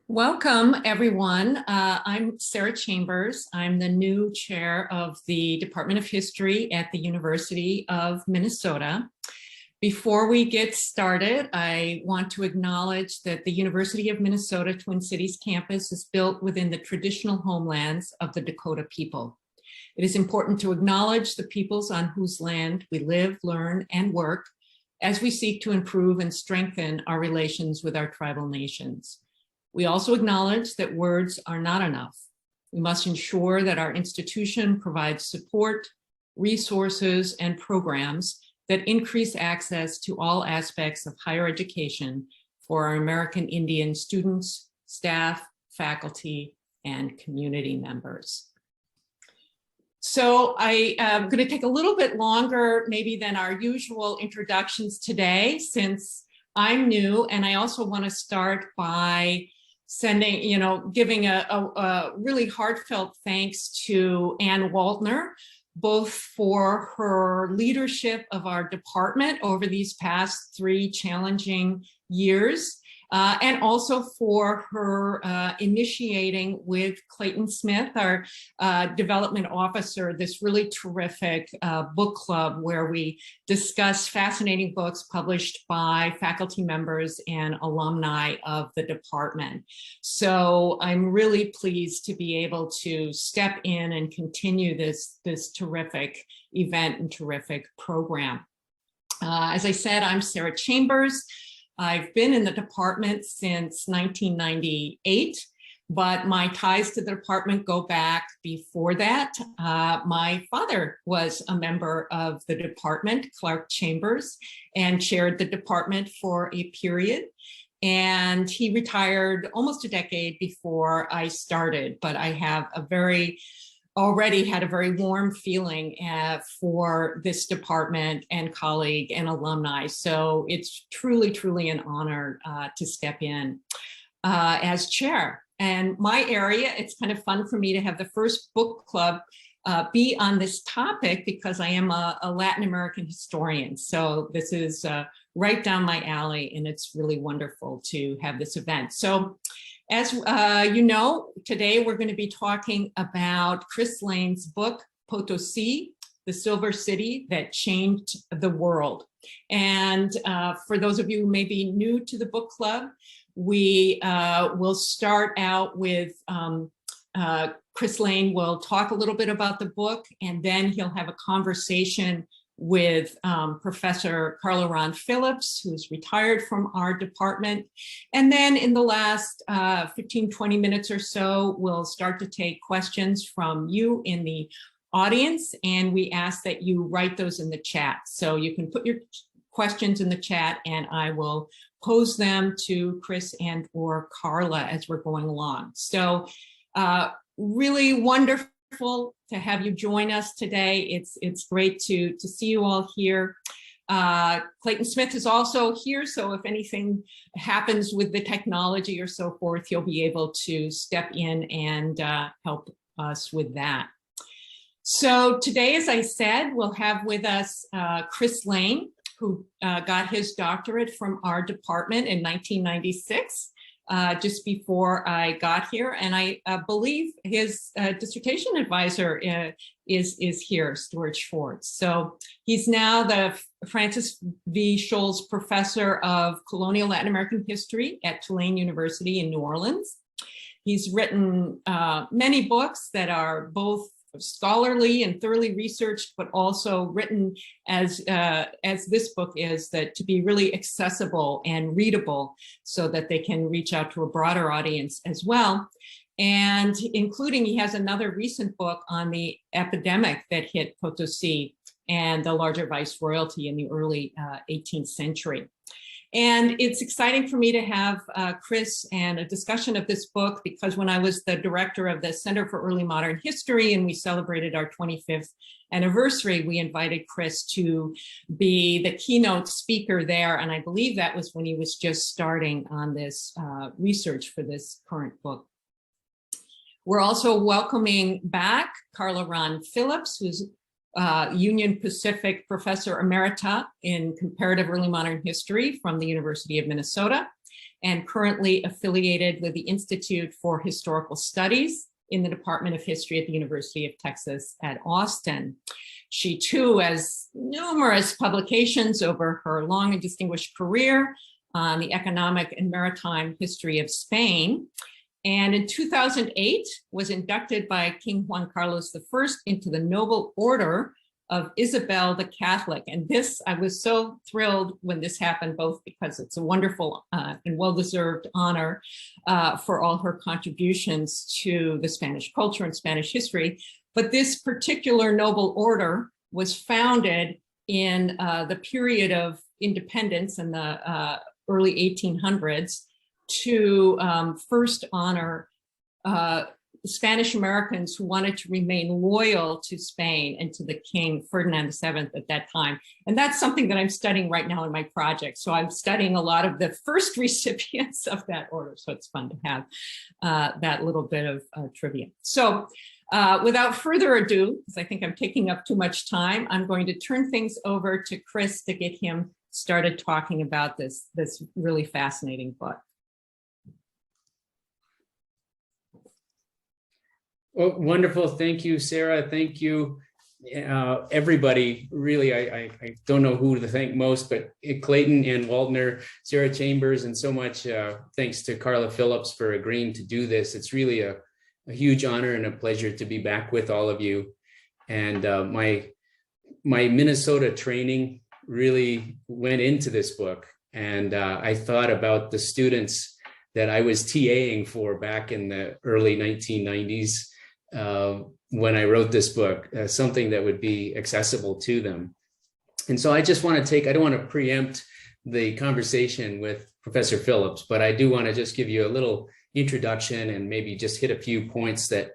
Welcome, everyone. I'm Sarah Chambers. I'm the new chair of the Department of History at the University of Minnesota. Before we get started, I want to acknowledge that the University of Minnesota Twin Cities campus is built within the traditional homelands of the Dakota people. It is important to acknowledge the peoples on whose land we live, learn, and work as we seek to improve and strengthen our relations with our tribal nations. We also acknowledge that words are not enough. We must ensure that our institution provides support, resources, and programs that increase access to all aspects of higher education for our American Indian students, staff, faculty, and community members. So I am going to take a little bit longer maybe than our usual introductions today, since I'm new, and I also want to start by giving a really heartfelt thanks to Ann Waltner, both for her leadership of our department over these past 3 challenging years, and also for her initiating with Clayton Smith, our development officer, this really terrific book club where we discuss fascinating books published by faculty members and alumni of the department. So I'm really pleased to be able to step in and continue this terrific event and terrific program. As I said, I'm Sarah Chambers. I've been in the department since 1998, but my ties to the department go back before that. My father was a member of the department, Clark Chambers, and chaired the department for a period. And he retired almost a decade before I started, but I have already had a very warm feeling for this department and colleague and alumni. So it's truly, truly an honor to step in as chair. And my area, it's kind of fun for me to have the first book club be on this topic because I am a Latin American historian. So this is right down my alley, and it's really wonderful to have this event. So as you know, today we're going to be talking about Kris Lane's book, Potos, The Silver City That Changed the World. And for those of you who may be new to the book club, we will start out with Kris Lane will talk a little bit about the book, and then he'll have a conversation with Professor Carla Ron Phillips, who's retired from our department. And then in the last 15, 20 minutes or so, we'll start to take questions from you in the audience, and we ask that you write those in the chat. So you can put your questions in the chat, and I will pose them to Kris and or Carla as we're going along. So really wonderful to have you join us today. It's great to see you all here. Clayton Smith is also here, so if anything happens with the technology or so forth, he'll be able to step in and help us with that. So today, as I said, we'll have with us Kris Lane, who got his doctorate from our department in 1996. Just before I got here, and I believe his dissertation advisor is here, Stuart Schwartz. So he's now the Francis V. Scholes Professor of Colonial Latin American History at Tulane University in New Orleans. He's written many books that are both scholarly and thoroughly researched, but also written as this book is, that to be really accessible and readable so that they can reach out to a broader audience as well. And including, he has another recent book on the epidemic that hit Potosi and the larger viceroyalty in the early 18th century. And it's exciting for me to have Kris and a discussion of this book, because when I was the director of the Center for Early Modern History and we celebrated our 25th anniversary, we invited Kris to be the keynote speaker there. And I believe that was when he was just starting on this research for this current book. We're also welcoming back Carla Ron Phillips, who's Union Pacific Professor Emerita in Comparative Early Modern History from the University of Minnesota. and currently affiliated with the Institute for Historical Studies in the Department of History at the University of Texas at Austin. She too has numerous publications over her long and distinguished career on the economic and maritime history of Spain. And in 2008 was inducted by King Juan Carlos I into the Noble Order of Isabel the Catholic. And this, I was so thrilled when this happened, both because it's a wonderful and well-deserved honor for all her contributions to the Spanish culture and Spanish history. But this particular noble order was founded in the period of independence in the early 1800s to first honor Spanish Americans who wanted to remain loyal to Spain and to the King Ferdinand VII at that time. And that's something that I'm studying right now in my project. So I'm studying a lot of the first recipients of that order. So it's fun to have that little bit of trivia. So without further ado, because I think I'm taking up too much time, I'm going to turn things over to Kris to get him started talking about this really fascinating book. Well, wonderful. Thank you, Sarah. Thank you, everybody. Really, I don't know who to thank most, but Clayton and Waldner, Sarah Chambers, and so much thanks to Carla Phillips for agreeing to do this. It's really a huge honor and a pleasure to be back with all of you. And my Minnesota training really went into this book. And I thought about the students that I was TAing for back in the early 1990s. When I wrote this book, something that would be accessible to them. And so I just want to I don't want to preempt the conversation with Professor Phillips, but I do want to just give you a little introduction and maybe just hit a few points that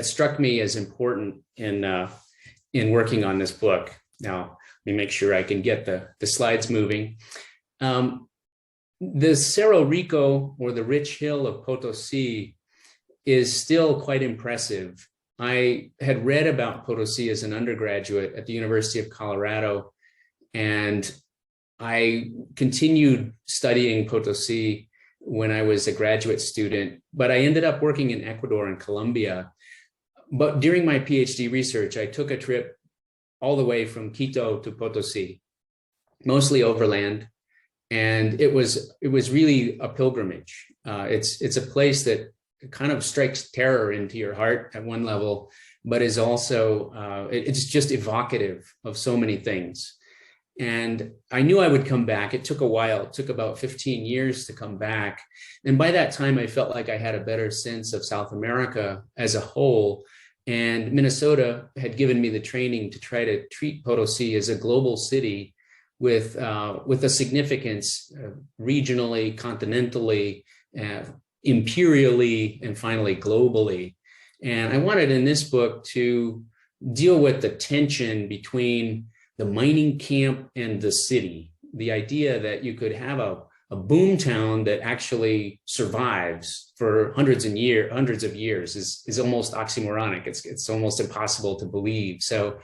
struck me as important in working on this book. Now, let me make sure I can get the slides moving. The Cerro Rico, or the Rich Hill of Potosi, is still quite impressive. I had read about Potosi as an undergraduate at the University of Colorado, and I continued studying Potosi when I was a graduate student, but I ended up working in Ecuador and Colombia. But during my PhD research, I took a trip all the way from Quito to Potosi, mostly overland, and it was really a pilgrimage. It's a place that kind of strikes terror into your heart at one level, but is also, it's just evocative of so many things. And I knew I would come back. It took a while. It took about 15 years to come back. And by that time, I felt like I had a better sense of South America as a whole. And Minnesota had given me the training to try to treat Potosi as a global city with a significance regionally, continentally, imperially, and finally globally. And I wanted in this book to deal with the tension between the mining camp and the city. The idea that you could have a boom town that actually survives for hundreds of years is almost oxymoronic. It's almost impossible to believe. So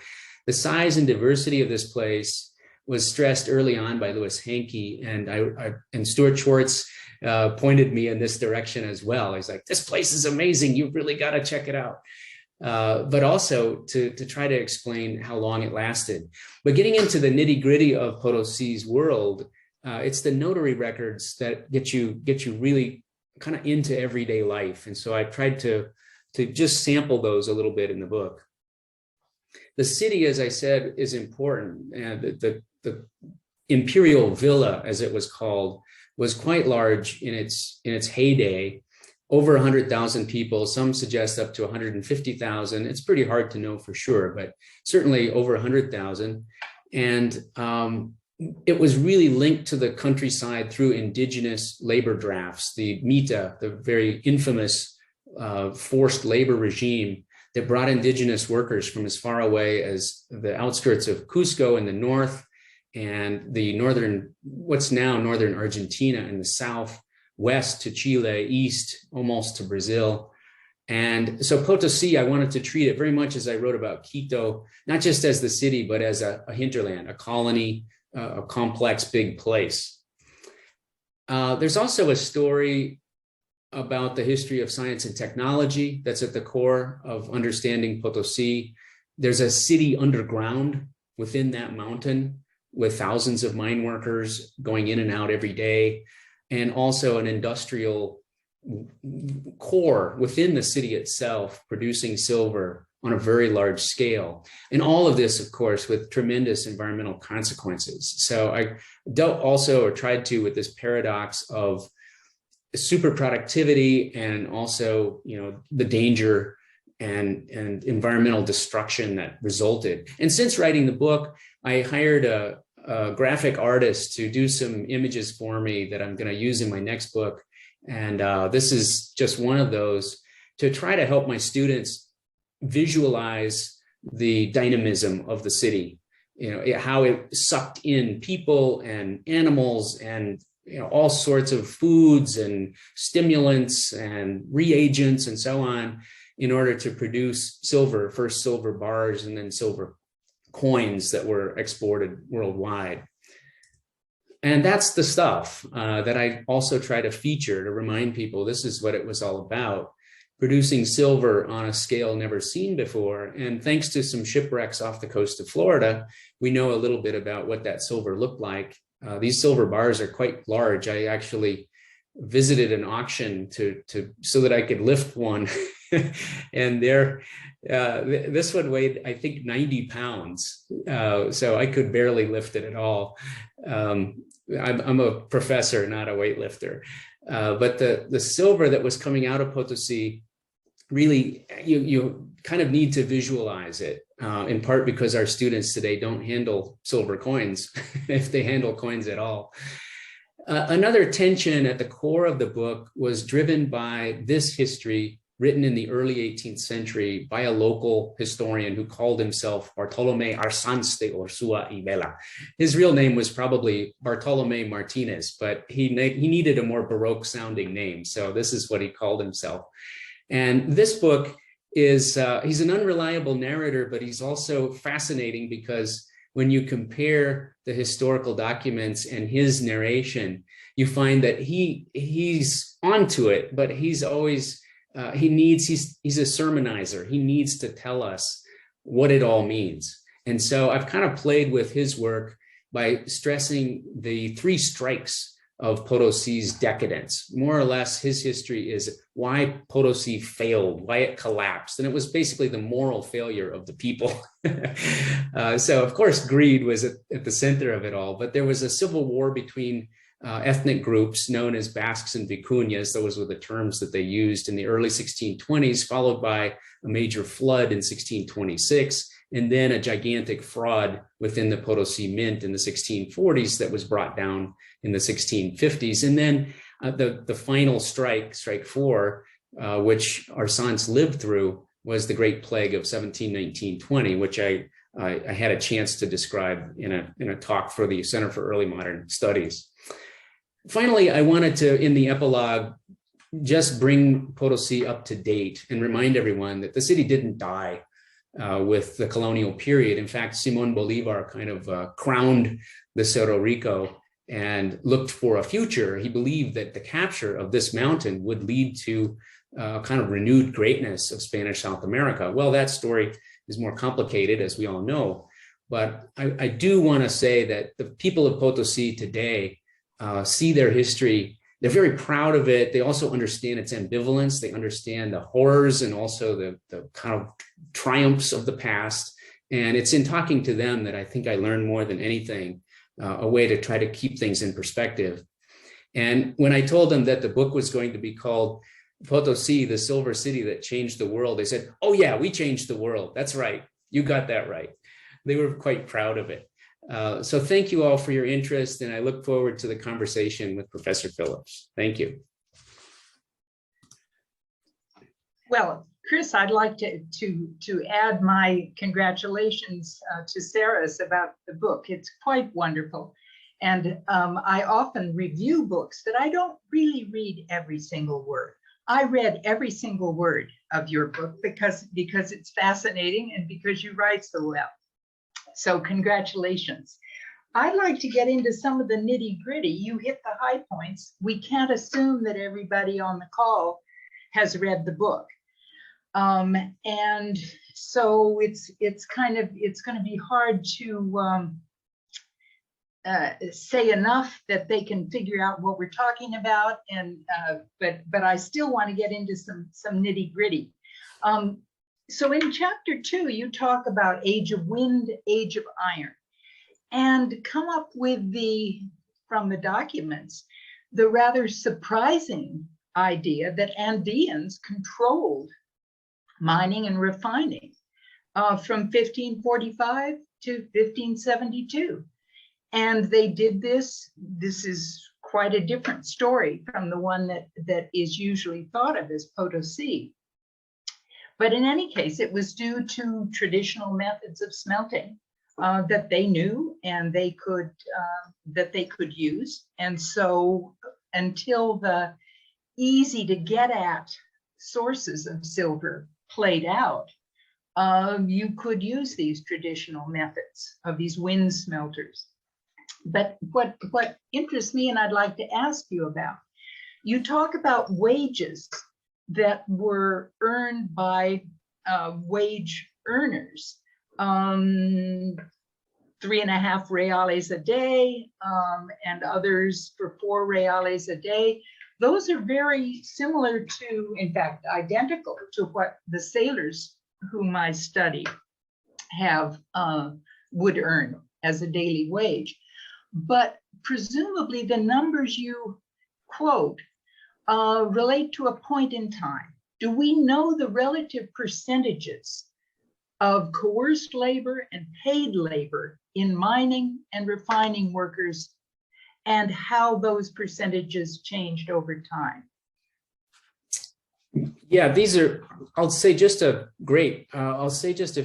the size and diversity of this place was stressed early on by Louis Hankey, and Stuart Schwartz pointed me in this direction as well. He's like, this place is amazing. You've really got to check it out. But also to try to explain how long it lasted. But getting into the nitty gritty of Potosi's world, it's the notary records that get you really kind of into everyday life. And so I tried to just sample those a little bit in the book. The city, as I said, is important. The imperial villa, as it was called, was quite large in its heyday. Over 100,000 people, some suggest up to 150,000. It's pretty hard to know for sure, but certainly over 100,000. And it was really linked to the countryside through indigenous labor drafts, the MITA, the very infamous forced labor regime that brought indigenous workers from as far away as the outskirts of Cusco in the north and the what's now northern Argentina in the south, west to Chile, east almost to Brazil. And so Potosi, I wanted to treat it very much as I wrote about Quito, not just as the city, but as a hinterland, a colony, a complex, big place. There's also a story about the history of science and technology that's at the core of understanding Potosi. There's a city underground within that mountain with thousands of mine workers going in and out every day, and also an industrial core within the city itself producing silver on a very large scale. And all of this, of course, with tremendous environmental consequences. So I dealt also, or tried to, with this paradox of super productivity and also, the danger and environmental destruction that resulted. And since writing the book, I hired a graphic artist to do some images for me that I'm going to use in my next book. And this is just one of those, to try to help my students visualize the dynamism of the city, how it sucked in people and animals and all sorts of foods and stimulants and reagents and so on, in order to produce silver, first silver bars and then silver coins that were exported worldwide. And that's the stuff that I also try to feature, to remind people this is what it was all about, producing silver on a scale never seen before. And thanks to some shipwrecks off the coast of Florida, we know a little bit about what that silver looked like. These silver bars are quite large. I actually visited an auction so that I could lift one. And this one weighed, I think, 90 pounds. So I could barely lift it at all. I'm a professor, not a weightlifter. But the silver that was coming out of Potosi, really, you kind of need to visualize it, in part because our students today don't handle silver coins, if they handle coins at all. Another tension at the core of the book was driven by this history written in the early 18th century by a local historian who called himself Bartolome Arsans de Ursua y Vela. His real name was probably Bartolome Martinez, but he needed a more Baroque sounding name. So this is what he called himself. And this book is, he's an unreliable narrator, but he's also fascinating because when you compare the historical documents and his narration, you find that he's onto it, but he's always, he's a sermonizer. He needs to tell us what it all means. And so I've kind of played with his work by stressing the three strikes of Potosi's decadence. More or less, his history is why Potosi failed, why it collapsed. And it was basically the moral failure of the people. So of course, greed was at the center of it all, but there was a civil war between ethnic groups known as Basques and Vicuñas. Those were the terms that they used in the early 1620s, followed by a major flood in 1626, and then a gigantic fraud within the Potosi Mint in the 1640s that was brought down in the 1650s. And then the final strike, Strike 4, which Arsans lived through, was the Great Plague of 1719-20, which I had a chance to describe in a talk for the Center for Early Modern Studies. Finally, I wanted to, in the epilogue, just bring Potosi up to date and remind everyone that the city didn't die with the colonial period. In fact, Simon Bolivar kind of crowned the Cerro Rico and looked for a future. He believed that the capture of this mountain would lead to kind of renewed greatness of Spanish South America. Well, that story is more complicated, as we all know. But I do want to say that the people of Potosi today see their history. They're very proud of it. They also understand its ambivalence. They understand the horrors and also the kind of triumphs of the past. And it's in talking to them that I think I learned more than anything, a way to try to keep things in perspective. And when I told them that the book was going to be called Potosi, the Silver City That Changed the World, they said, "Oh yeah, we changed the world. That's right. You got that right." They were quite proud of it. So thank you all for your interest, and I look forward to the conversation with Professor Phillips. Thank you. Well, Kris, I'd like to add my congratulations to Sarah's about the book. It's quite wonderful. And I often review books, but I don't really read every single word. I read every single word of your book because it's fascinating and because you write so well. So congratulations. I'd like to get into some of the nitty gritty. You hit the high points. We can't assume that everybody on the call has read the book. And so it's going to be hard to say enough that they can figure out what we're talking about. And but I still want to get into some nitty gritty. So in chapter 2, you talk about age of wind, age of iron, and come up with from the documents, the rather surprising idea that Andeans controlled mining and refining from 1545 to 1572. And they did this. This is quite a different story from the one that is usually thought of as Potosi. But in any case, it was due to traditional methods of smelting that they knew and they could use. And so until the easy to get at sources of silver played out, you could use these traditional methods of these wind smelters. But what interests me, and I'd like to ask you about, you talk about wages that were earned by wage earners, 3.5 reales a day, and others for 4 reales a day. Those are very similar to, in fact, identical to what the sailors whom I study have would earn as a daily wage. But presumably the numbers you quote relate to a point in time. Do we know the relative percentages of coerced labor and paid labor in mining and refining workers, and how those percentages changed over time? Yeah, these are, I'll say just a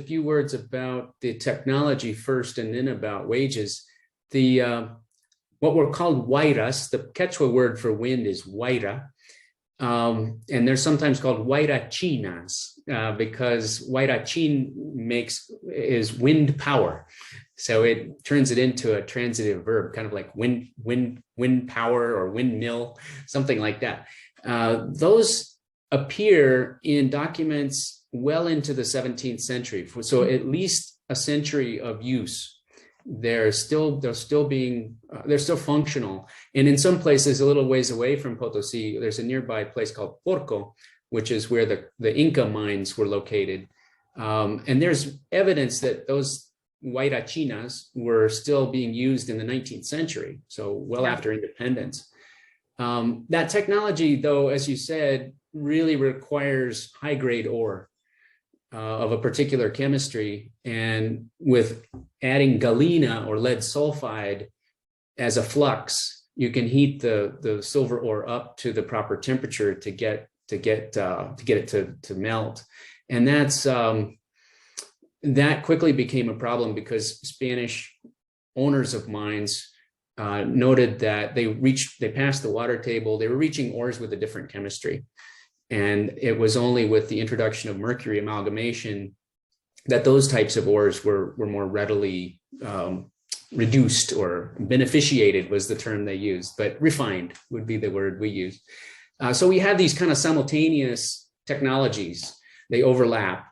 few words about the technology first and then about wages. What were called huayras, the Quechua word for wind is huayra, and they're sometimes called huayrachinas because huayrachin is wind power. So it turns it into a transitive verb, kind of like wind power or windmill, something like that. Those appear in documents well into the 17th century. So at least a century of use. They're still functional. And in some places a little ways away from Potosi, there's a nearby place called Porco, which is where the Inca mines were located. And there's evidence that those huayrachinas were still being used in the 19th century, so well after independence. That technology, though, as you said, really requires high-grade ore of a particular chemistry, and with adding galena or lead sulfide as a flux, you can heat the silver ore up to the proper temperature to get it to melt, and that quickly became a problem because Spanish owners of mines noted that they passed the water table. They were reaching ores with a different chemistry. And it was only with the introduction of mercury amalgamation that those types of ores were more readily reduced, or beneficiated was the term they used, but refined would be the word we use. So we have these kind of simultaneous technologies. They overlap.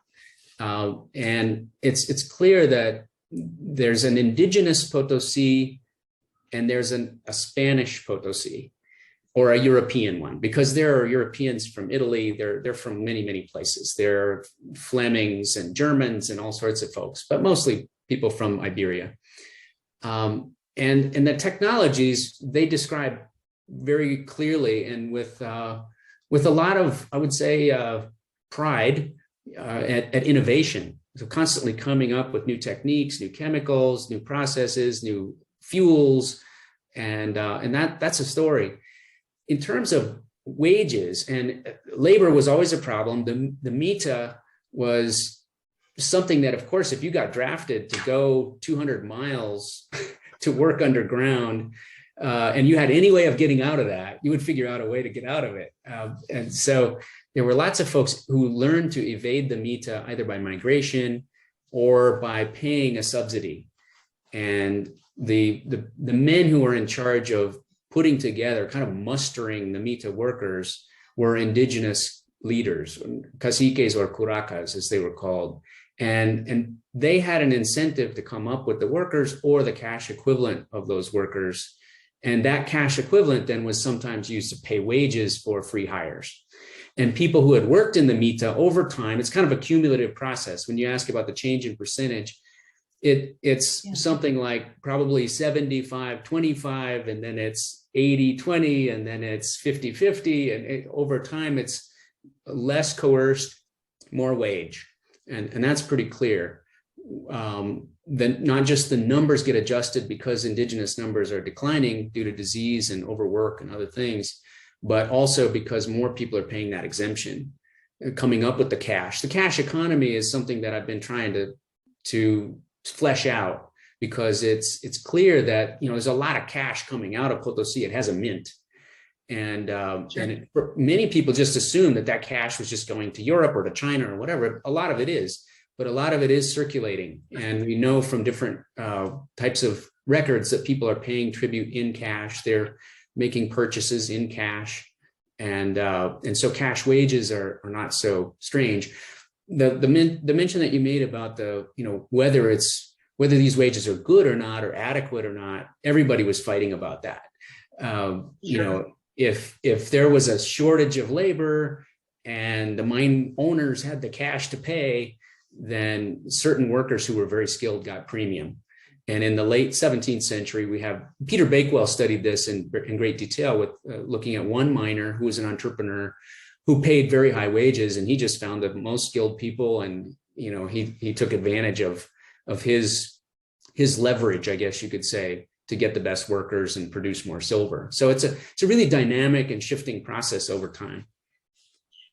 And it's clear that there's an indigenous Potosi and there's a Spanish Potosi, or a European one, because there are Europeans from Italy, they're from many places. There are Flemings and Germans and all sorts of folks, but mostly people from Iberia. And the technologies they describe very clearly and with a lot of, I would say, pride at innovation. So constantly coming up with new techniques, new chemicals, new processes, new fuels, and that's a story. In terms of wages, and labor was always a problem. The mita was something that, of course, if you got drafted to go 200 miles to work underground, and you had any way of getting out of that, you would figure out a way to get out of it. And so there were lots of folks who learned to evade the mita either by migration or by paying a subsidy. And the men who were in charge of putting together, kind of mustering the Mita workers, were indigenous leaders, caciques or curacas, as they were called. And they had an incentive to come up with the workers or the cash equivalent of those workers. And that cash equivalent then was sometimes used to pay wages for free hires. And people who had worked in the Mita over time, it's kind of a cumulative process. When you ask about the change in percentage, it's something like probably 75-25, and then it's 80-20, and then it's 50-50. And over time, it's less coerced, more wage. And that's pretty clear. Then not just the numbers get adjusted because indigenous numbers are declining due to disease and overwork and other things, but also because more people are paying that exemption, coming up with the cash. The cash economy is something that I've been trying to flesh out, because it's clear that, you know, there's a lot of cash coming out of Potosi. It has a mint. And many people just assume that cash was just going to Europe or to China or whatever. A lot of it is, but a lot of it is circulating. And we know from different types of records that people are paying tribute in cash. They're making purchases in cash. And so cash wages are not so strange. The mention that you made about whether these wages are good or not, or adequate or not, everybody was fighting about that. You know, if there was a shortage of labor and the mine owners had the cash to pay, then certain workers who were very skilled got premium. And in the late 17th century, we have Peter Bakewell studied this in great detail with looking at one miner who was an entrepreneur who paid very high wages, and he just found the most skilled people, and you know he took advantage of his leverage, I guess you could say, to get the best workers and produce more silver. So it's a really dynamic and shifting process over time.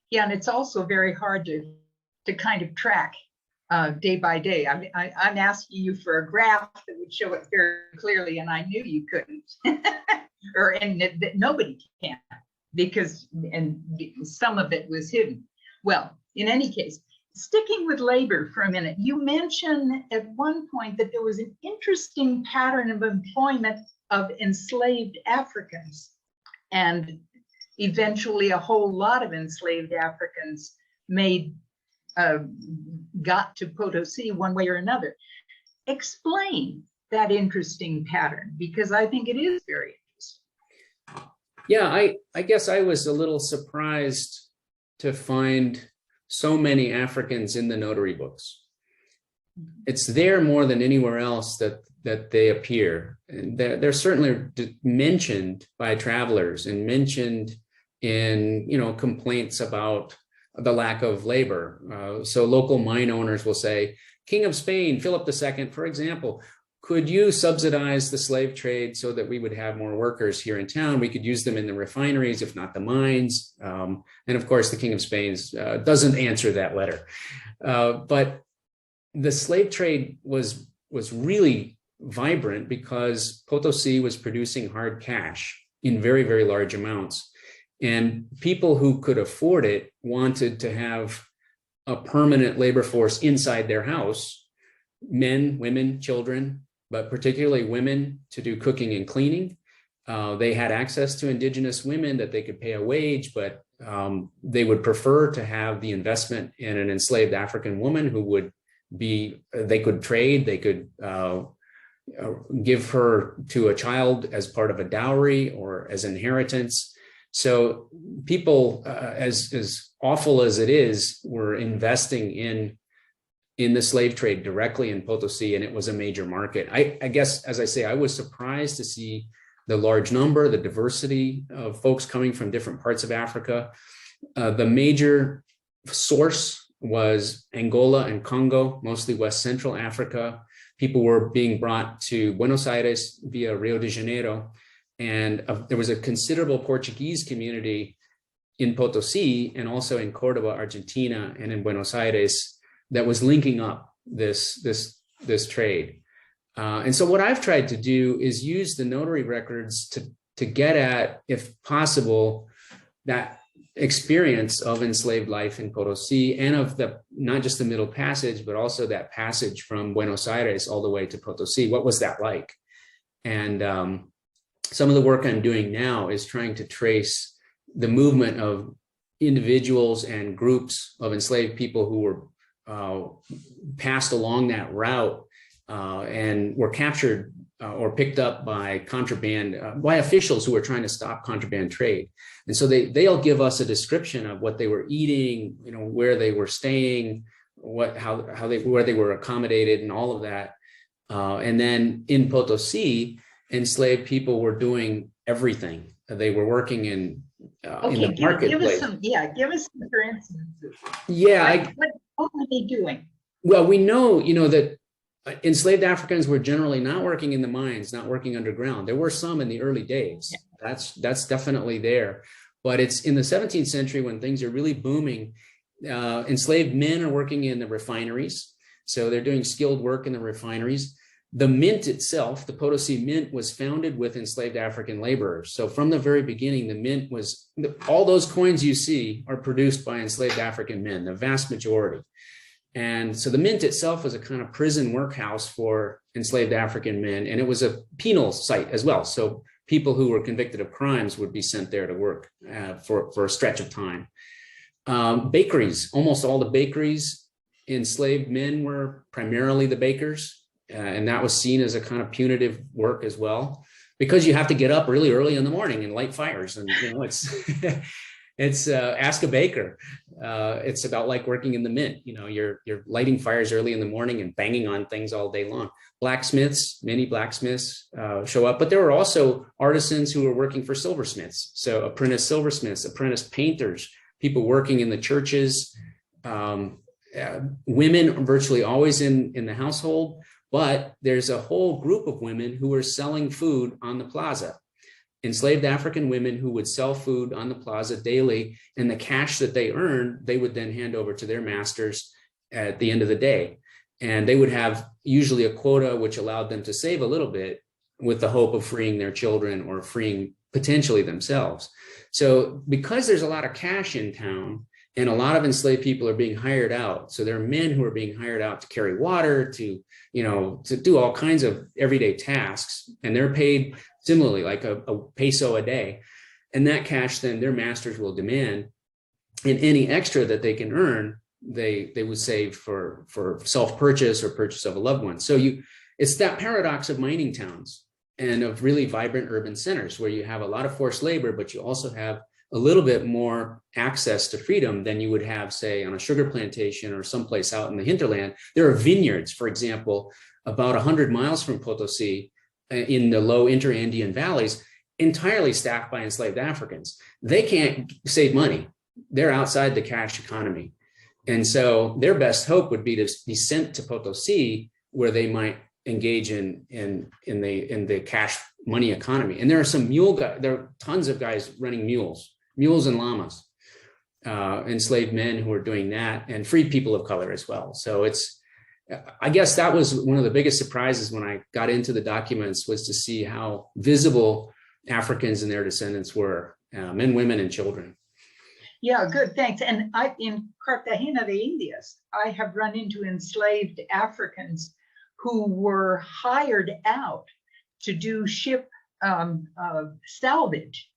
Yeah, and it's also very hard to kind of track day by day. I mean, I'm asking you for a graph that would show it very clearly, and I knew you couldn't, and that nobody can, because some of it was hidden. Well, in any case, sticking with labor for a minute, you mentioned at one point that there was an interesting pattern of employment of enslaved Africans, and eventually a whole lot of enslaved Africans got to Potosi one way or another. Explain that interesting pattern, because I think it is very interesting. Yeah, I guess I was a little surprised to find so many Africans in the notary books. It's there more than anywhere else that they appear. And they're certainly mentioned by travelers and mentioned in complaints about the lack of labor. So local mine owners will say, King of Spain, Philip II, for example, could you subsidize the slave trade so that we would have more workers here in town? We could use them in the refineries, if not the mines. And of course, the King of Spain doesn't answer that letter. But the slave trade was really vibrant because Potosi was producing hard cash in very, very large amounts. And people who could afford it wanted to have a permanent labor force inside their house, men, women, children, but particularly women, to do cooking and cleaning. They had access to indigenous women that they could pay a wage, but they would prefer to have the investment in an enslaved African woman who would they could trade, they could give her to a child as part of a dowry or as inheritance. So people, as awful as it is, were investing in the slave trade directly in Potosi, and it was a major market. I guess, as I say, I was surprised to see the large number, the diversity of folks coming from different parts of Africa. The major source was Angola and Congo, mostly West Central Africa. People were being brought to Buenos Aires via Rio de Janeiro. And there was a considerable Portuguese community in Potosi and also in Cordoba, Argentina, and in Buenos Aires that was linking up this trade. And so what I've tried to do is use the notary records to get at, if possible, that experience of enslaved life in Potosi and of not just the Middle Passage, but also that passage from Buenos Aires all the way to Potosi. What was that like? And some of the work I'm doing now is trying to trace the movement of individuals and groups of enslaved people who were passed along that route and were captured or picked up by contraband, by officials who were trying to stop contraband trade. And so they'll give us a description of what they were eating, you know, where they were staying, where they were accommodated, and all of that. And then in Potosi, enslaved people were doing everything. They were working in the marketplace. Give us some for instances. Yeah. What were they doing? Well, we know, you know, that enslaved Africans were generally not working in the mines, not working underground. There were some in the early days. Yeah. That's definitely there. But it's in the 17th century when things are really booming. Enslaved men are working in the refineries. So they're doing skilled work in the refineries. The mint itself, the Potosi Mint, was founded with enslaved African laborers. So from the very beginning, the mint was, all those coins you see are produced by enslaved African men, the vast majority. And so the mint itself was a kind of prison workhouse for enslaved African men, and it was a penal site as well. So people who were convicted of crimes would be sent there to work for a stretch of time. Bakeries, almost all the bakeries, enslaved men were primarily the bakers. And that was seen as a kind of punitive work as well, because you have to get up really early in the morning and light fires. And, you know, it's ask a baker. It's about like working in the mint. You know, you're lighting fires early in the morning and banging on things all day long. Blacksmiths, many blacksmiths show up, but there were also artisans who were working for silversmiths. So apprentice silversmiths, apprentice painters, people working in the churches, women virtually always in the household. But there's a whole group of women who were selling food on the plaza, enslaved African women who would sell food on the plaza daily, and the cash that they earned, they would then hand over to their masters at the end of the day. And they would have usually a quota, which allowed them to save a little bit with the hope of freeing their children or freeing potentially themselves. So because there's a lot of cash in town, and a lot of enslaved people are being hired out. So there are men who are being hired out to carry water, to do all kinds of everyday tasks. And they're paid similarly, like a peso a day. And that cash then their masters will demand. And any extra that they can earn, they would save for self-purchase or purchase of a loved one. So it's that paradox of mining towns and of really vibrant urban centers where you have a lot of forced labor, but you also have a little bit more access to freedom than you would have, say, on a sugar plantation or someplace out in the hinterland. There are vineyards, for example, about 100 miles from Potosi in the low inter-Andean valleys, entirely staffed by enslaved Africans. They can't save money. They're outside the cash economy. And so their best hope would be to be sent to Potosi, where they might engage in the cash money economy. And there are some there are tons of guys running mules and llamas, enslaved men who are doing that, and free people of color as well. So I guess that was one of the biggest surprises when I got into the documents, was to see how visible Africans and their descendants were, men, women, and children. Yeah, good, thanks. And in Cartagena de Indias, I have run into enslaved Africans who were hired out to do ship salvage.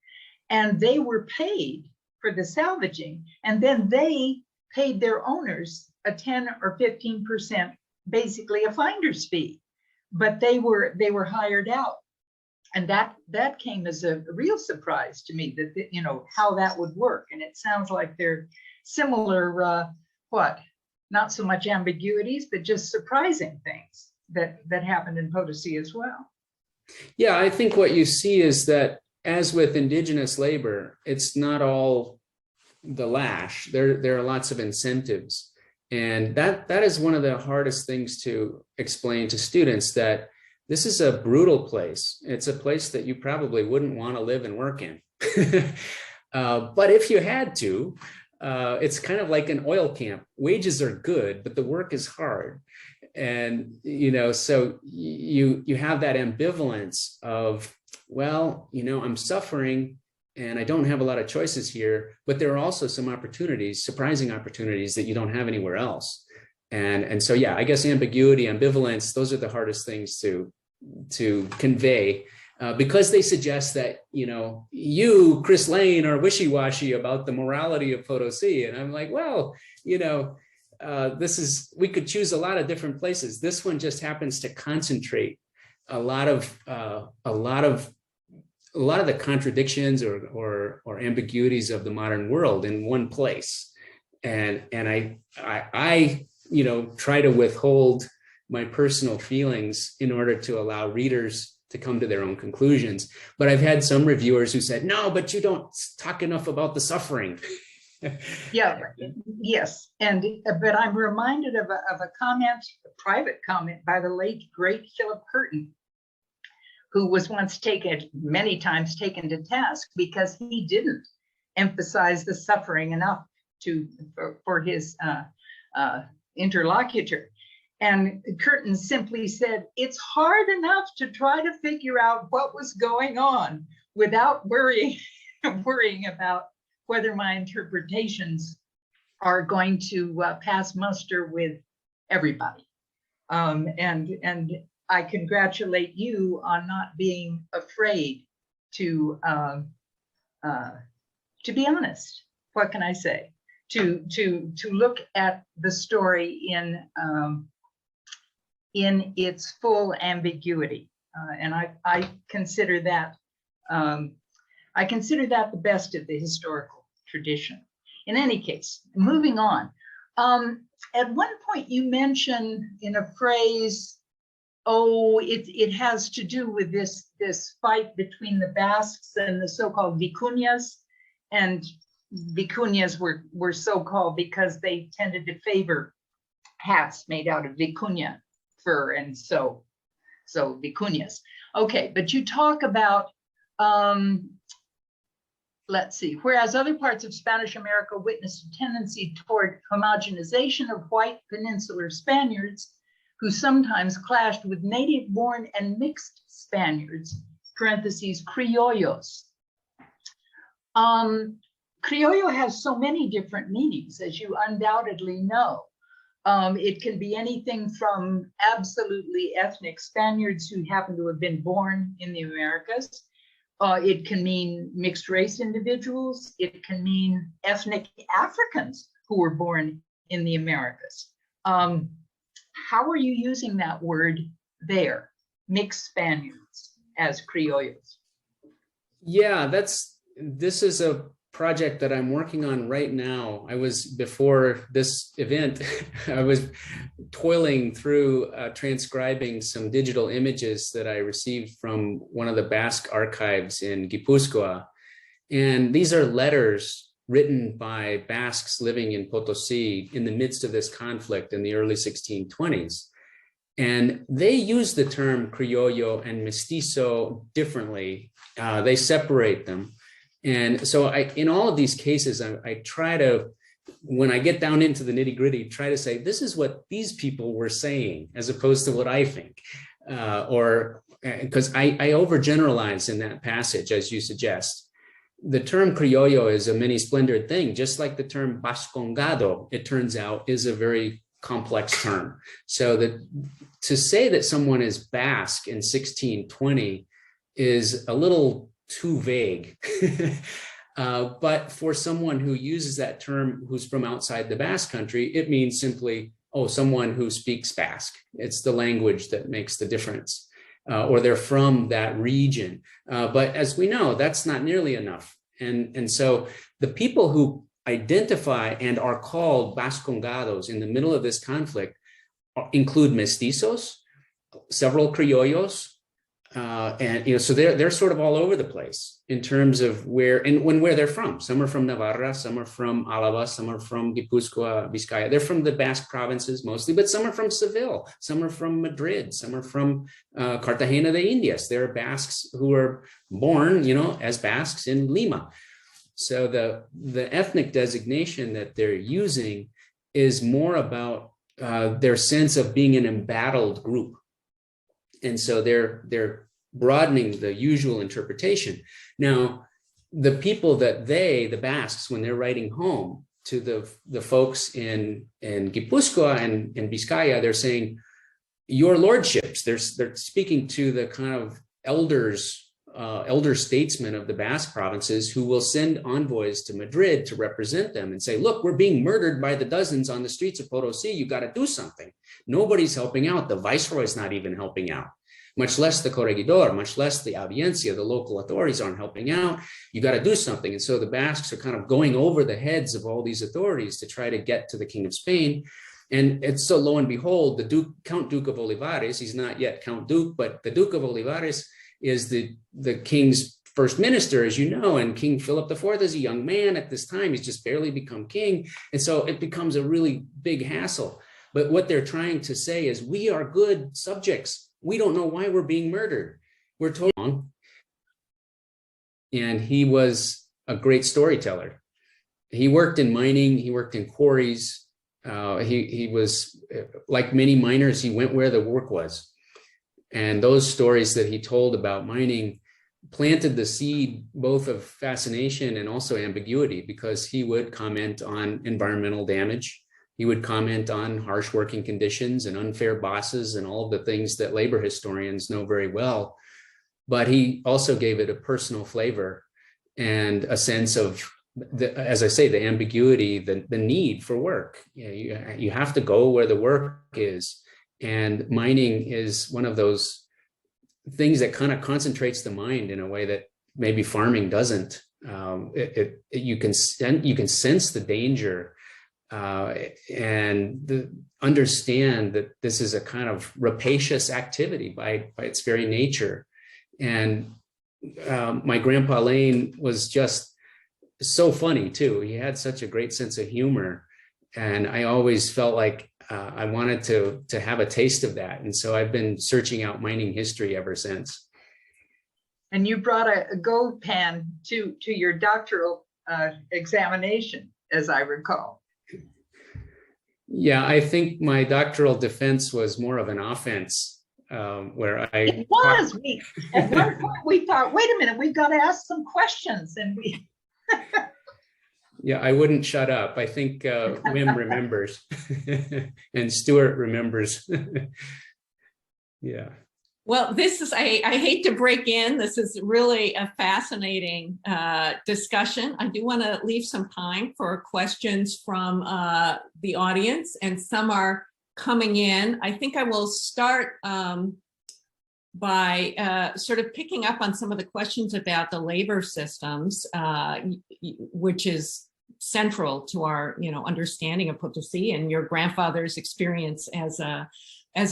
And they were paid for the salvaging, and then they paid their owners a 10 or 15%, basically a finder's fee. But they were hired out, and that came as a real surprise to me, that how that would work. And it sounds like they're similar. Not so much ambiguities, but just surprising things that happened in Potosi as well. Yeah, I think what you see is that, as with indigenous labor, it's not all the lash. There are lots of incentives. And that is one of the hardest things to explain to students, that this is a brutal place. It's a place that you probably wouldn't want to live and work in. But if you had to, it's kind of like an oil camp. Wages are good, but the work is hard. And, so you have that ambivalence of, well, I'm suffering and I don't have a lot of choices here, but there are also some opportunities, surprising opportunities that you don't have anywhere else. And so, yeah, I guess ambiguity, ambivalence, those are the hardest things to convey, because they suggest that, you, Kris Lane, are wishy-washy about the morality of Potosi. And I'm like, well, we could choose a lot of different places. This one just happens to concentrate a lot of the contradictions or ambiguities of the modern world in one place. And I try to withhold my personal feelings in order to allow readers to come to their own conclusions. But I've had some reviewers who said, no, but you don't talk enough about the suffering. Yeah, yes. But I'm reminded of a comment, a private comment by the late, great Philip Curtin, who was once many times taken to task because he didn't emphasize the suffering enough for his interlocutor. And Curtin simply said, it's hard enough to try to figure out what was going on without worrying about whether my interpretations are going to pass muster with everybody. And I congratulate you on not being afraid to be honest. What can I say? To look at the story in its full ambiguity, and I consider that the best of the historical tradition. In any case, moving on. At one point, you mentioned in a phrase, it has to do with this fight between the Basques and the so-called Vicuñas, and Vicuñas were so-called because they tended to favor hats made out of Vicuña fur, and so Vicuñas. Okay, but you talk about, let's see, whereas other parts of Spanish America witnessed a tendency toward homogenization of white peninsular Spaniards, who sometimes clashed with native-born and mixed Spaniards, parentheses, criollos. Criollo has so many different meanings, as you undoubtedly know. It can be anything from absolutely ethnic Spaniards who happen to have been born in the Americas. It can mean mixed race individuals. It can mean ethnic Africans who were born in the Americas. How are you using that word there, mixed Spaniards, as criollos? Yeah, this is a project that I'm working on right now. Before this event, I was toiling through transcribing some digital images that I received from one of the Basque archives in Gipuzkoa. And these are letters written by Basques living in Potosi in the midst of this conflict in the early 1620s. And they use the term criollo and mestizo differently. They separate them. And so in all of these cases, I try to, when I get down into the nitty gritty, try to say, this is what these people were saying, as opposed to what I think. Because I overgeneralize in that passage, as you suggest. The term criollo is a many splendored thing, just like the term vascongado, it turns out, is a very complex term. So to say that someone is Basque in 1620 is a little too vague. But for someone who uses that term who's from outside the Basque country, it means simply, someone who speaks Basque. It's the language that makes the difference. Or they're from that region. But as we know, that's not nearly enough. And so the people who identify and are called Vascongados in the middle of this conflict include mestizos, several criollos, and so they're sort of all over the place in terms of where they're from. Some are from Navarra, some are from Álava, some are from Gipuzkoa, Vizcaya. They're from the Basque provinces mostly, but some are from Seville, some are from Madrid, some are from Cartagena de Indias. There are Basques who are born, as Basques in Lima. So the ethnic designation that they're using is more about their sense of being an embattled group. And so they're broadening the usual interpretation. Now, the people that the Basques, when they're writing home to the folks in Gipuzkoa and Vizcaya, they're saying, your lordships. They're speaking to the kind of elders, elder statesmen of the Basque provinces who will send envoys to Madrid to represent them and say, look, we're being murdered by the dozens on the streets of Potosi. You got to do something. Nobody's helping out. The viceroy's not even helping out, much less the corregidor, much less the audiencia. The local authorities aren't helping out. You got to do something. And so the Basques are kind of going over the heads of all these authorities to try to get to the King of Spain. And it's so, lo and behold, the Count Duke of Olivares, he's not yet Count Duke, but the Duke of Olivares is the king's first minister, as you know, and King Philip IV is a young man at this time. He's just barely become king. And so it becomes a really big hassle. But what they're trying to say is, we are good subjects. We don't know why we're being murdered. We're told wrong. And he was a great storyteller. He worked in mining. He worked in quarries. He was, like many miners, he went where the work was. And those stories that he told about mining planted the seed both of fascination and also ambiguity, because he would comment on environmental damage. He would comment on harsh working conditions and unfair bosses and all of the things that labor historians know very well. But he also gave it a personal flavor and a sense of, as I say, the ambiguity, the need for work. You have to go where the work is. And mining is one of those things that kind of concentrates the mind in a way that maybe farming doesn't. You can sense the danger and understand that this is a kind of rapacious activity by its very nature. And my grandpa Lane was just so funny too. He had such a great sense of humor, and I always felt like I wanted to have a taste of that. And so I've been searching out mining history ever since. And you brought a gold pan to your doctoral examination, as I recall. Yeah, I think my doctoral defense was more of an offense, where I... It was. At one point we thought, wait a minute, we've got to ask some questions. And we... Yeah, I wouldn't shut up. I think Wim remembers and Stuart remembers. Yeah. Well, this is, I hate to break in. This is really a fascinating discussion. I do want to leave some time for questions from the audience, and some are coming in. I think I will start by sort of picking up on some of the questions about the labor systems, which is central to our, understanding of Potosi and your grandfather's experience as a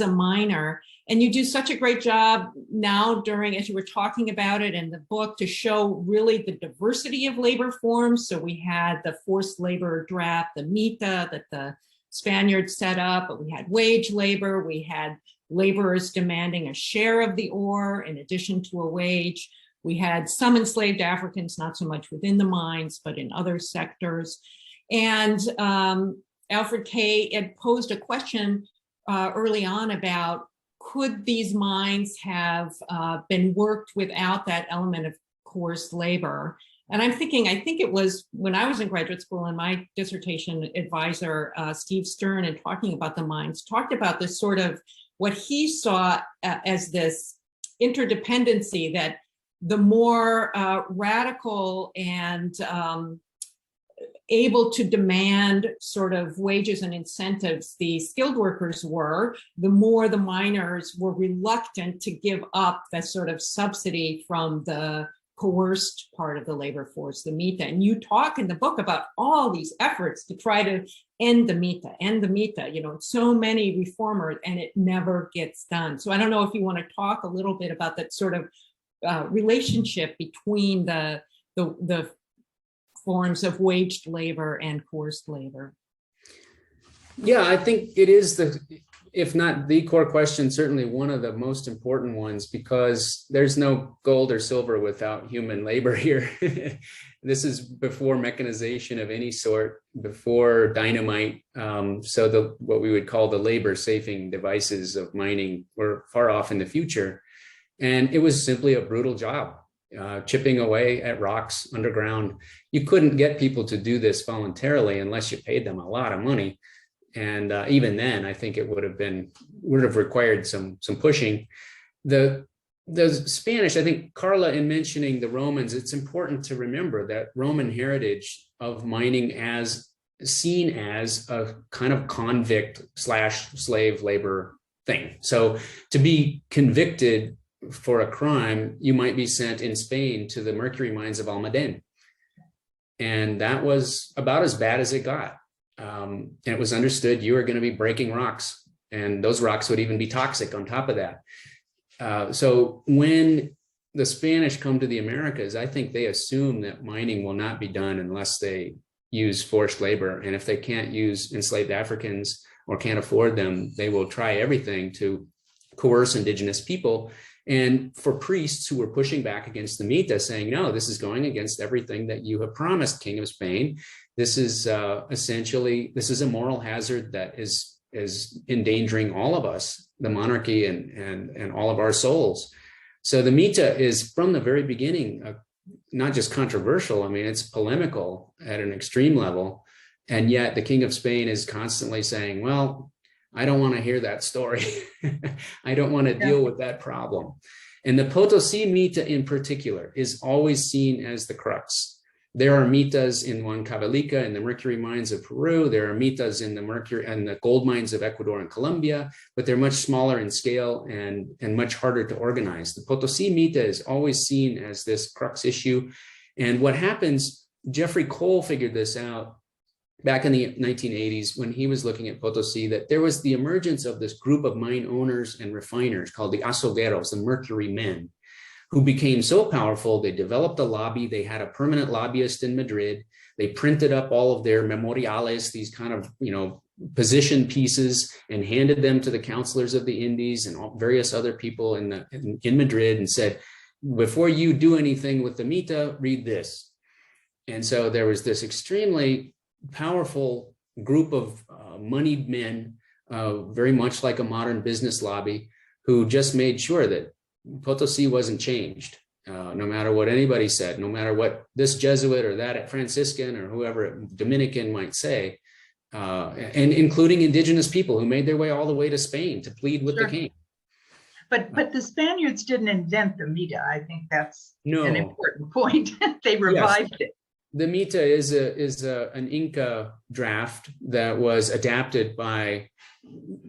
miner. And you do such a great job now as you were talking about it in the book, to show really the diversity of labor forms. So we had the forced labor draft, the mita that the Spaniards set up, but we had wage labor, we had laborers demanding a share of the ore in addition to a wage. We had some enslaved Africans, not so much within the mines, but in other sectors. And Alfred Kay had posed a question early on about, could these mines have been worked without that element of coerced labor? And I'm thinking, I think it was when I was in graduate school and my dissertation advisor, Steve Stern, in talking about the mines, talked about this sort of what he saw as this interdependency, that the more radical and able to demand sort of wages and incentives the skilled workers were, the more the miners were reluctant to give up that sort of subsidy from the coerced part of the labor force, the mita. And you talk in the book about all these efforts to try to end the mita, so many reformers, and it never gets done. So I don't know if you want to talk a little bit about that sort of relationship between the forms of waged labor and coerced labor. Yeah, I think it is if not the core question, certainly one of the most important ones, because there's no gold or silver without human labor here. This is before mechanization of any sort, before dynamite. So what we would call the labor saving devices of mining were far off in the future. And it was simply a brutal job, chipping away at rocks underground. You couldn't get people to do this voluntarily unless you paid them a lot of money. And even then, I think it would have required some pushing. The Spanish, I think, Carla, in mentioning the Romans, it's important to remember that Roman heritage of mining as seen as a kind of convict / slave labor thing. So to be convicted for a crime, you might be sent in Spain to the mercury mines of Almaden. And that was about as bad as it got. And it was understood you were going to be breaking rocks, and those rocks would even be toxic on top of that. So when the Spanish come to the Americas, I think they assume that mining will not be done unless they use forced labor. And if they can't use enslaved Africans or can't afford them, they will try everything to coerce indigenous people. And for priests who were pushing back against the Mita, saying, no, this is going against everything that you have promised, King of Spain. This is essentially, this is a moral hazard that is endangering all of us, the monarchy and all of our souls. So the Mita is from the very beginning, not just controversial. I mean, it's polemical at an extreme level. And yet the King of Spain is constantly saying, well, I don't want to hear that story. I don't want to deal with that problem. And the Potosi Mita in particular is always seen as the crux. There are mitas in Huancavelica in the mercury mines of Peru. There are mitas in the mercury and the gold mines of Ecuador and Colombia, but they're much smaller in scale and much harder to organize. The Potosi Mita is always seen as this crux issue. And what happens, Jeffrey Cole figured this out back in the 1980s when he was looking at Potosi, that there was the emergence of this group of mine owners and refiners called the azogueros, the mercury men, who became so powerful, they developed a lobby. They had a permanent lobbyist in Madrid. They printed up all of their memoriales, these kind of, position pieces, and handed them to the councilors of the Indies and various other people in Madrid and said, before you do anything with the Mita, read this. And so there was this extremely powerful group of moneyed men, very much like a modern business lobby, who just made sure that Potosi wasn't changed, no matter what anybody said, no matter what this Jesuit or that Franciscan or whoever Dominican might say, and including indigenous people who made their way all the way to Spain to plead with the king. But the Spaniards didn't invent the Mita. I think that's an important point. They revived it. The Mita is an Inca draft that was adapted by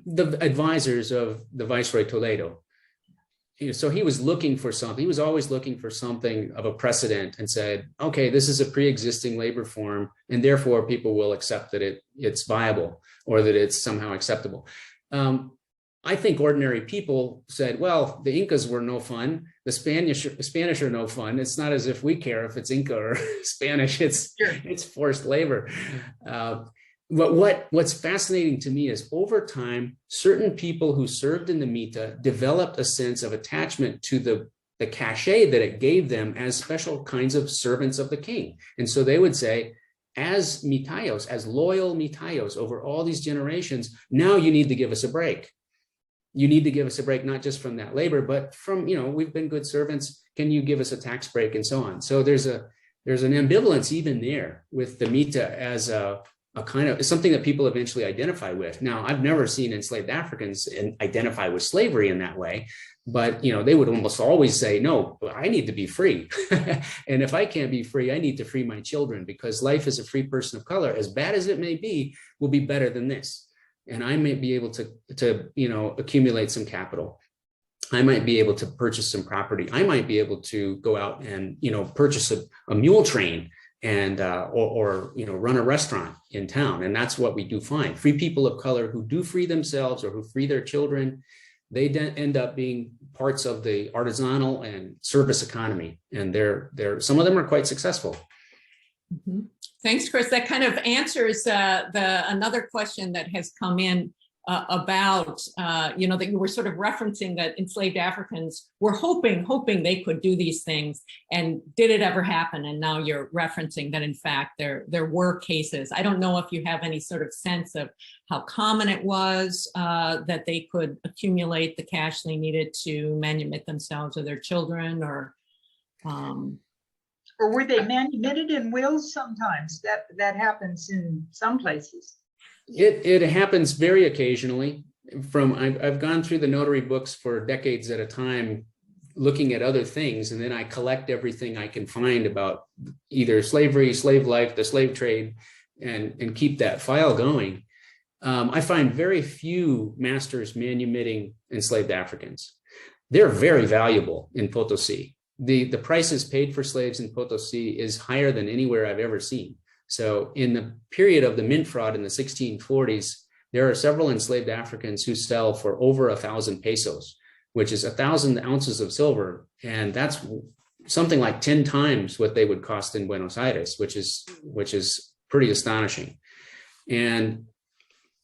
the advisors of the Viceroy Toledo. So he was looking for something. He was always looking for something of a precedent and said, okay, this is a pre-existing labor form, and therefore people will accept that it's viable or that it's somehow acceptable. I think ordinary people said, well, the Incas were no fun. The Spanish are no fun. It's not as if we care if it's Inca or Spanish. It's forced labor. But what's fascinating to me is over time, certain people who served in the Mita developed a sense of attachment to the cachet that it gave them as special kinds of servants of the king. And so they would say, as mitayos, as loyal mitayos over all these generations, now you need to give us a break. You need to give us a break, not just from that labor, but from, we've been good servants. Can you give us a tax break and so on? So there's an ambivalence even there with the Mita as a kind of something that people eventually identify with. Now, I've never seen enslaved Africans identify with slavery in that way, but they would almost always say, no, I need to be free. And if I can't be free, I need to free my children, because life as a free person of color, as bad as it may be, will be better than this. And I may be able to accumulate some capital. I might be able to purchase some property. I might be able to go out and, purchase a mule train and or run a restaurant in town. And that's what we do find. Free people of color who do free themselves or who free their children, they end up being parts of the artisanal and service economy. And some of them are quite successful. Mm-hmm. Thanks, Kris. That kind of answers another question that has come in about, that you were sort of referencing that enslaved Africans were hoping they could do these things. And did it ever happen? And now you're referencing that, in fact, there were cases. I don't know if you have any sort of sense of how common it was that they could accumulate the cash they needed to manumit themselves or their children, or were they manumitted in wills sometimes? That happens in some places. It happens very occasionally. I've gone through the notary books for decades at a time, looking at other things, and then I collect everything I can find about either slavery, slave life, the slave trade, and keep that file going. I find very few masters manumitting enslaved Africans. They're very valuable in Potosi. The prices paid for slaves in Potosi is higher than anywhere I've ever seen. So in the period of the mint fraud in the 1640s, there are several enslaved Africans who sell for over 1,000 pesos, which is 1,000 ounces of silver. And that's something like 10 times what they would cost in Buenos Aires, which is pretty astonishing. And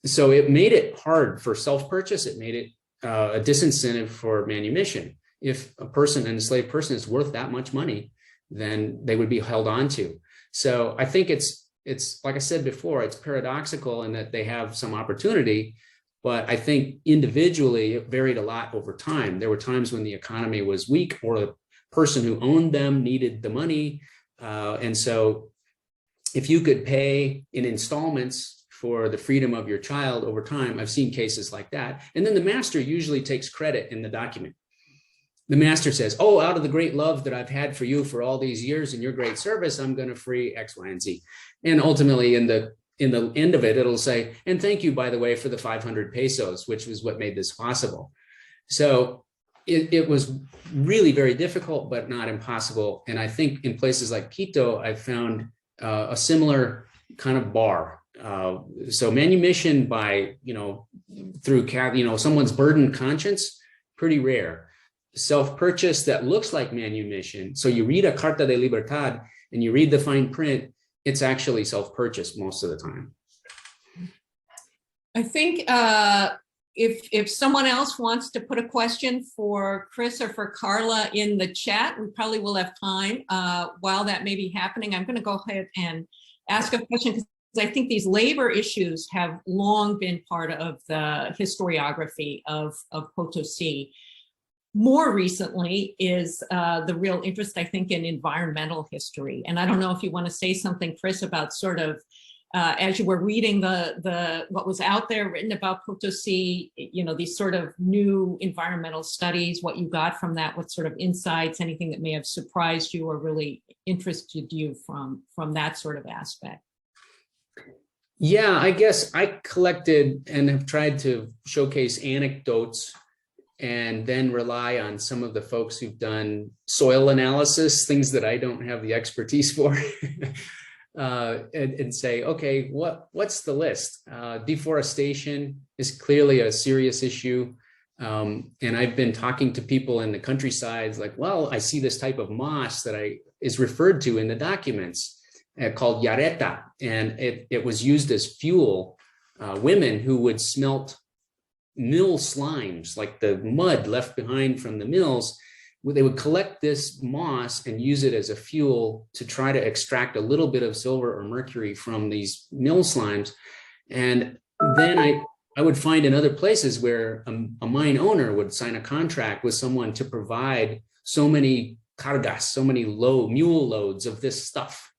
so it made it hard for self-purchase. It made it a disincentive for manumission. If an enslaved person is worth that much money, then they would be held on to. So I think it's like I said before, it's paradoxical in that they have some opportunity, but I think individually it varied a lot over time. There were times when the economy was weak or the person who owned them needed the money. And so if you could pay in installments for the freedom of your child over time, I've seen cases like that. And then the master usually takes credit in the document. The master says, oh, out of the great love that I've had for you for all these years and your great service, I'm going to free X, Y, and Z. And ultimately in the end of it, it'll say, and thank you, by the way, for the 500 pesos, which was what made this possible. So it was really very difficult, but not impossible. And I think in places like Quito, I've found a similar kind of bar. So manumission by, through, someone's burdened conscience, pretty rare. Self-purchase that looks like manumission. So you read a Carta de Libertad and you read the fine print, it's actually self-purchase most of the time. I think if someone else wants to put a question for Kris or for Carla in the chat, we probably will have time. While that may be happening, I'm going to go ahead and ask a question because I think these labor issues have long been part of the historiography of Potosi. More recently is the real interest, I think, in environmental history. And I don't know if you want to say something, Kris, about sort of, as you were reading what was out there written about Potosi, these sort of new environmental studies, what you got from that, what sort of insights, anything that may have surprised you or really interested you from that sort of aspect. Yeah, I guess I collected and have tried to showcase anecdotes and then rely on some of the folks who've done soil analysis, things that I don't have the expertise for, and say, okay, what's the list? Deforestation is clearly a serious issue. And I've been talking to people in the countrysides like, well, I see this type of moss that is referred to in the documents called yareta, and it was used as fuel. Women who would smelt mill slimes, like the mud left behind from the mills, they would collect this moss and use it as a fuel to try to extract a little bit of silver or mercury from these mill slimes. And then I would find in other places where a mine owner would sign a contract with someone to provide so many cargas, so many mule loads of this stuff.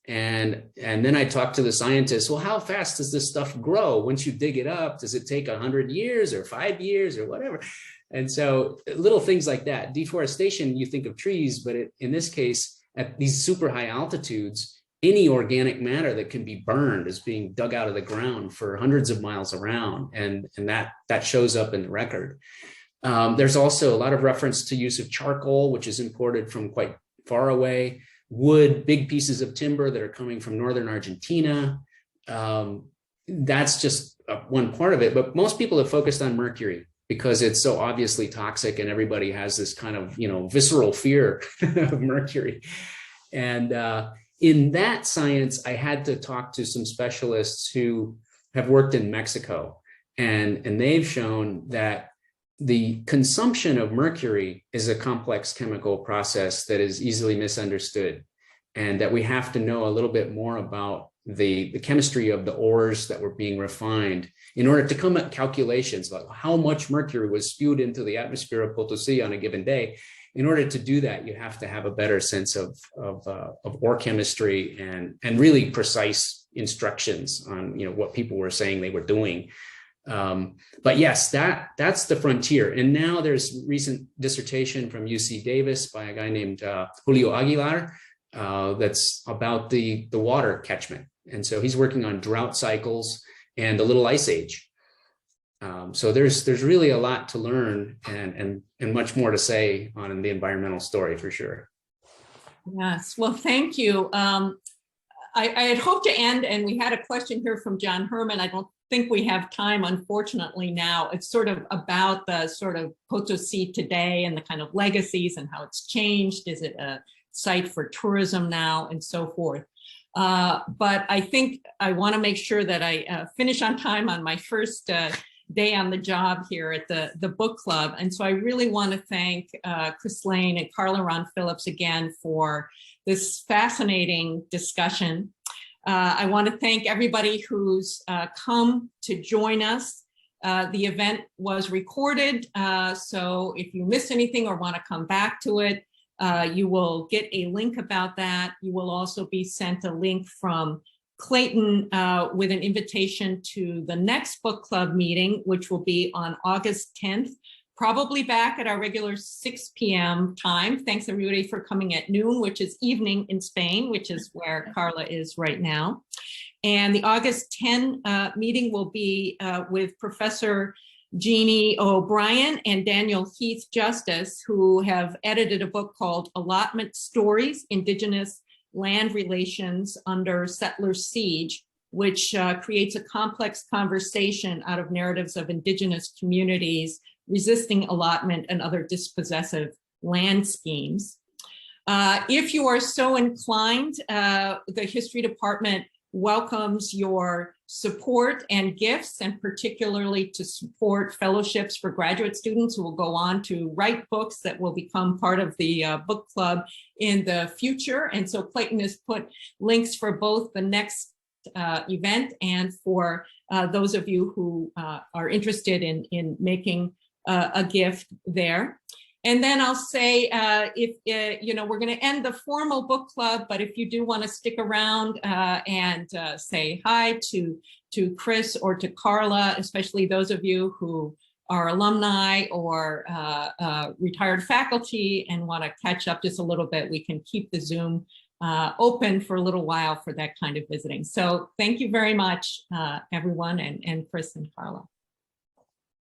And then I talked to the scientists, well, how fast does this stuff grow? Once you dig it up, does it take 100 years or 5 years or whatever? And so little things like that. Deforestation, you think of trees, but in this case, at these super high altitudes, any organic matter that can be burned is being dug out of the ground for hundreds of miles around. And that shows up in the record. There's also a lot of reference to use of charcoal, which is imported from quite far away. Wood, big pieces of timber that are coming from northern Argentina. That's just one part of it, but most people have focused on mercury because it's so obviously toxic and everybody has this kind of, visceral fear of mercury. And in that science, I had to talk to some specialists who have worked in Mexico, and they've shown that the consumption of mercury is a complex chemical process that is easily misunderstood, and that we have to know a little bit more about the chemistry of the ores that were being refined in order to come at calculations about how much mercury was spewed into the atmosphere of Potosi on a given day. In order to do that, you have to have a better sense of ore chemistry and really precise, instructions on, what people were saying they were doing. But yes, that's the frontier. And now there's recent dissertation from UC Davis by a guy named Julio Aguilar that's about the water catchment. And so he's working on drought cycles and the Little Ice Age. So there's really a lot to learn and much more to say on the environmental story for sure. Yes, well, thank you. I had hoped to end, and we had a question here from John Herman. I don't think we have time, unfortunately, now. It's sort of about the sort of Potosi today and the kind of legacies and how it's changed. Is it a site for tourism now and so forth? But I think I want to make sure that I finish on time on my first day on the job here at the book club. And so I really want to thank Kris Lane and Carla Ron Phillips again for this fascinating discussion. I want to thank everybody who's come to join us. The event was recorded, so if you missed anything or want to come back to it, you will get a link about that. You will also be sent a link from Clayton with an invitation to the next book club meeting, which will be on August 10th, probably back at our regular 6 p.m. time. Thanks everybody for coming at noon, which is evening in Spain, which is where Carla is right now. And the August 10 meeting will be with Professor Jeannie O'Brien and Daniel Heath Justice, who have edited a book called Allotment Stories, Indigenous Land Relations Under Settler Siege, which creates a complex conversation out of narratives of Indigenous communities resisting allotment and other dispossessive land schemes. If you are so inclined, the History Department welcomes your support and gifts, and particularly to support fellowships for graduate students who will go on to write books that will become part of the book club in the future. And so Clayton has put links for both the next event and for those of you who are interested in making a gift there. And then I'll say, if we're going to end the formal book club, but if you do want to stick around and say hi to Kris or to Carla, especially those of you who are alumni or retired faculty and want to catch up just a little bit, we can keep the Zoom open for a little while for that kind of visiting. So thank you very much, everyone, and Kris and Carla.